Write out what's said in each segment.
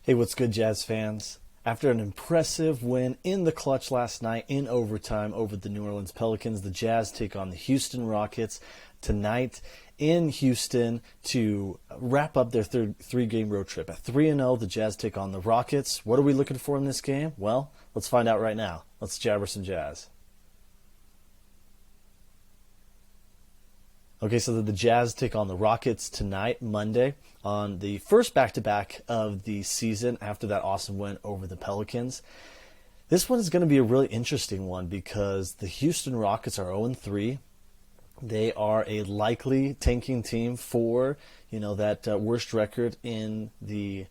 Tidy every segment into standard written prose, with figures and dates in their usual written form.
Hey, what's good, Jazz fans? After an impressive win in the clutch last night in overtime over the New Orleans Pelicans, the Jazz take on the Houston Rockets tonight in Houston to wrap up their three-game road trip. At 3-0, the Jazz take on the Rockets. What are we looking for in this game? Well, let's find out right now. Let's jabber some Jazz. Okay, so the Jazz take on the Rockets tonight, Monday, on the first back-to-back of the season after that awesome win over the Pelicans. This one is going to be a really interesting one because the Houston Rockets are 0-3. They are a likely tanking team for, that worst record in the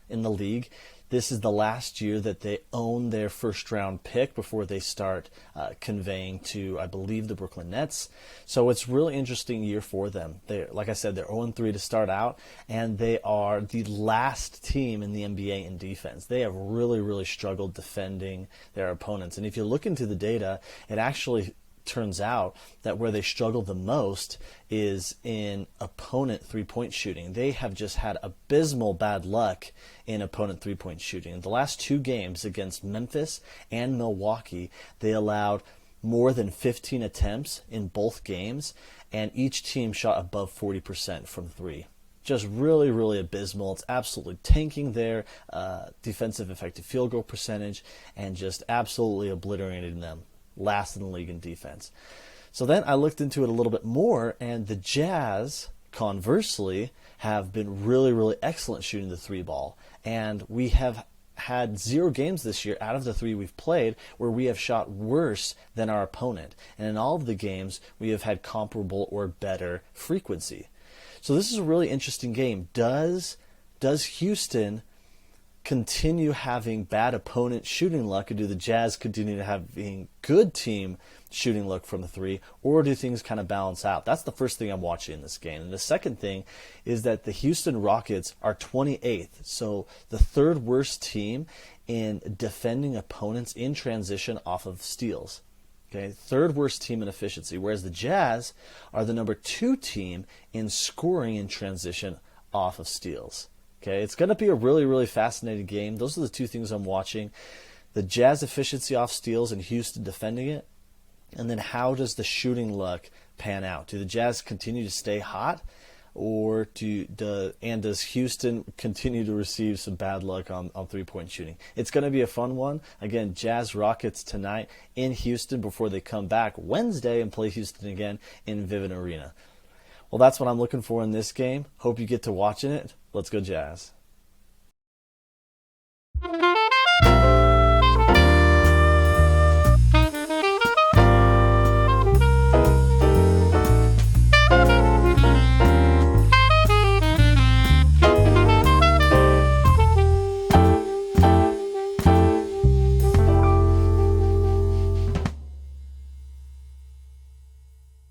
league. This is the last year that they own their first-round pick before they start conveying to, I believe, the Brooklyn Nets. So it's a really interesting year for them. Like I said, they're 0-3 to start out, and they are the last team in the NBA in defense. They have really, really struggled defending their opponents. And if you look into the data, it actually turns out that where they struggle the most is in opponent three-point shooting. They have just had abysmal bad luck in opponent three-point shooting. In the last two games against Memphis and Milwaukee, they allowed more than 15 attempts in both games, and each team shot above 40% from three. Just really, really abysmal. It's absolutely tanking their defensive effective field goal percentage and just absolutely obliterating them. Last in the league in defense. So then I looked into it a little bit more, and the Jazz, conversely, have been really, really excellent shooting the three ball. And we have had 0 games this year out of the 3 we've played where we have shot worse than our opponent. And in all of the games, we have had comparable or better frequency. So this is a really interesting game. Does Houston continue having bad opponent shooting luck, or do the Jazz continue to having good team shooting luck from the three, or do things kind of balance out? That's the first thing I'm watching in this game. And the second thing is that the Houston Rockets are 28th, so the third worst team in defending opponents in transition off of steals. Okay, third worst team in efficiency, whereas the Jazz are the number 2 team in scoring in transition off of steals. Okay, it's going to be a really, really fascinating game. Those are the 2 things I'm watching. The Jazz efficiency off steals and Houston defending it. And then how does the shooting luck pan out? Do the Jazz continue to stay hot? Or does Houston continue to receive some bad luck on three-point shooting? It's going to be a fun one. Again, Jazz Rockets tonight in Houston before they come back Wednesday and play Houston again in Vivint Arena. Well, that's what I'm looking for in this game. Hope you get to watching it. Let's go Jazz.